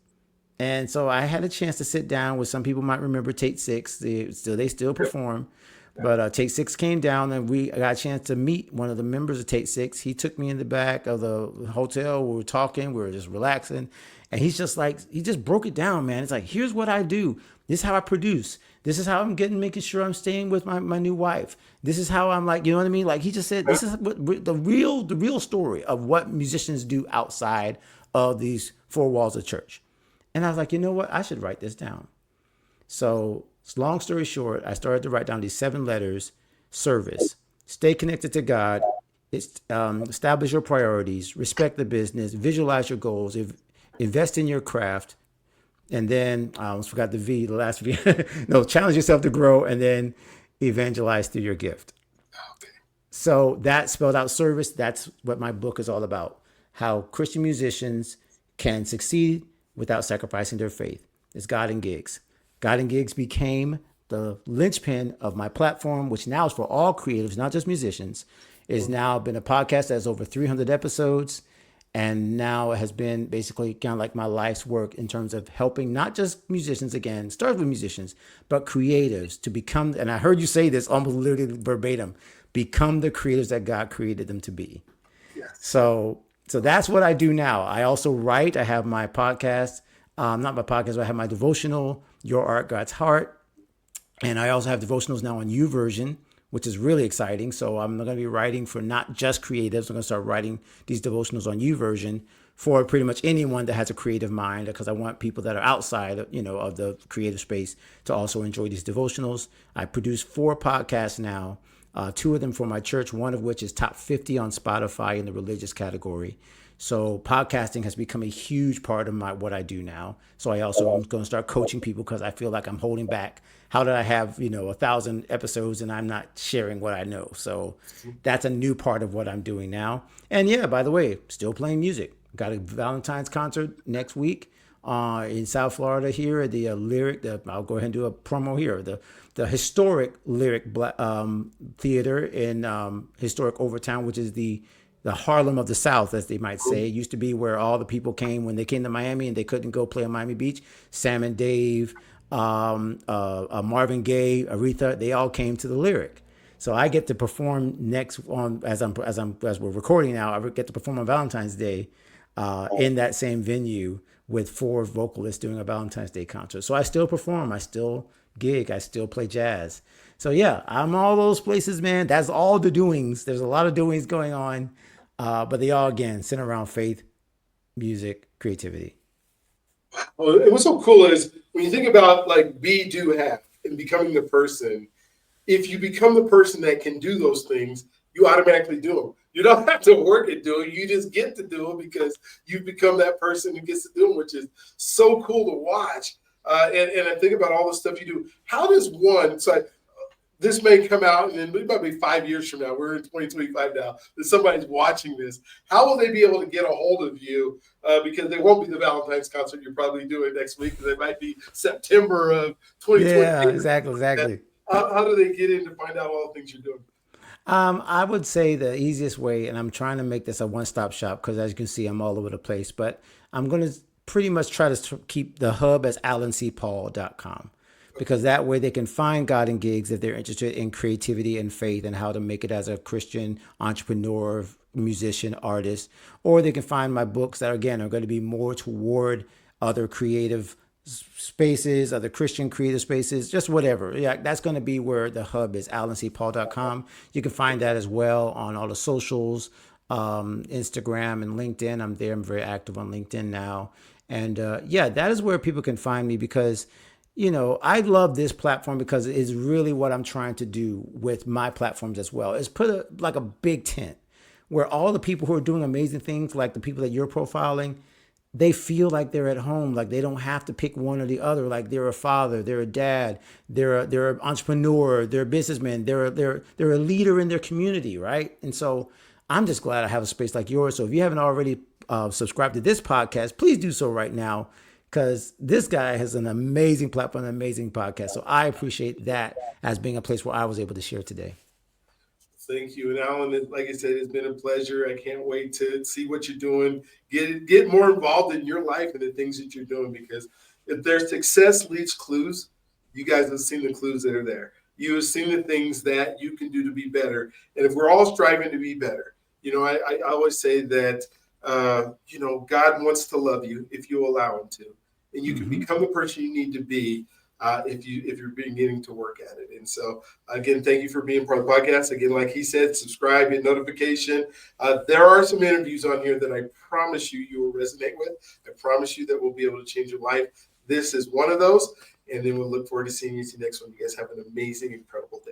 And so I had a chance to sit down with, some people might remember Take Six. They still perform. But Take Six came down and I got a chance to meet one of the members of Take Six. He took me in the back of the hotel. We were talking. We were just relaxing. And he's just like, he just broke it down, man. It's like, here's what I do. This is how I produce. This is how I'm making sure I'm staying with my new wife. This is how I'm like, you know what I mean? Like he just said, this is what the real story of what musicians do outside of these four walls of church. And I was like, you know what? I should write this down. So long story short, I started to write down these 7 letters: service, stay connected to God, establish your priorities, respect the business, visualize your goals, invest in your craft, and then I almost forgot the V, the last V. No, challenge yourself to grow, and then evangelize through your gift. Okay. So that spelled out service. That's what my book is all about. How Christian musicians can succeed without sacrificing their faith. It's God in Gigs. God in Gigs became the linchpin of my platform, which now is for all creatives, not just musicians. It has now been a podcast that has over 300 episodes. And now it has been basically kind of like my life's work in terms of helping not just musicians, again, start with musicians, but creatives to become, and I heard you say this almost literally verbatim, become the creators that God created them to be. Yes. So that's what I do now. I also write. I have my podcast, not my podcast, but I have my devotional, Your Art, God's Heart. And I also have devotionals now on YouVersion, which is really exciting. So I'm going to be writing for not just creatives. I'm going to start writing these devotionals on YouVersion for pretty much anyone that has a creative mind, because I want people that are outside, of the creative space to also enjoy these devotionals. I produce 4 podcasts now, 2 of them for my church, one of which is top 50 on Spotify in the religious category. So podcasting has become a huge part of what I do now. So I also am going to start coaching people because I feel like I'm holding back. How did I have 1,000 episodes and I'm not sharing what I know? So that's a new part of what I'm doing now. And yeah, by the way, still playing music. Got a Valentine's concert next week in South Florida here at the I'll go ahead and do a promo here. The historic Lyric Theater in historic Overtown, which is the Harlem of the South, as they might say. It used to be where all the people came when they came to Miami and they couldn't go play on Miami Beach. Sam and Dave, Marvin Gaye, Aretha, they all came to the Lyric. So I get to perform next on as we're recording now. I get to perform on Valentine's Day in that same venue with 4 vocalists doing a Valentine's Day concert. So I still perform, I still gig, I still play jazz. So yeah, I'm all those places, man. That's all the doings. There's a lot of doings going on, but they all again center around faith, music, creativity. Well, and what's so cool is when you think about like be, do, have, and becoming the person, if you become the person that can do those things, you automatically do them. You don't have to work at doing it. You just get to do them because you've become that person who gets to do them, which is so cool to watch. And I think about all the stuff you do. How does one, this may come out and then maybe 5 years from now, we're in 2025 now, that somebody's watching this. How will they be able to get a hold of you? Because they won't be the Valentine's concert you're probably doing next week. They might be September of Yeah, 2028. exactly. How do they get in to find out all the things you're doing? I would say the easiest way, and I'm trying to make this a one-stop shop because as you can see, I'm all over the place, but I'm going to pretty much try to keep the hub as allencpaul.com, because that way they can find God in gigs if they're interested in creativity and faith and how to make it as a Christian entrepreneur, musician, artist, or they can find my books that again are going to be more toward other creative spaces, other Christian creative spaces, just whatever. Yeah, that's going to be where the hub is, allencpaul.com. You can find that as well on all the socials, Instagram and LinkedIn. I'm there. I'm very active on LinkedIn now. And yeah, that is where people can find me because, I love this platform because it is really what I'm trying to do with my platforms as well, is put like a big tent where all the people who are doing amazing things, like the people that you're profiling, they feel like they're at home, like they don't have to pick one or the other. Like they're a father, they're a dad, they're an entrepreneur, they're a businessman, they're a leader in their community, right? And so I'm just glad I have a space like yours. So if you haven't already subscribed to this podcast, please do so right now, because this guy has an amazing platform, an amazing podcast. So I appreciate that as being a place where I was able to share today. Thank you. And Alan, like I said, it's been a pleasure. I can't wait to see what you're doing. Get more involved in your life and the things that you're doing, because if there's success leaves clues, you guys have seen the clues that are there. You have seen the things that you can do to be better. And if we're all striving to be better, I always say that, God wants to love you if you allow him to. And you can Mm-hmm. become the person you need to be if you're beginning to work at it. And so again, thank you for being part of the podcast. Again, like he said, subscribe, get notification. There are some interviews on here that I promise you will resonate with. I promise you that we'll be able to change your life. This is one of those. And then we'll look forward to seeing you next one. You guys have an amazing, incredible day.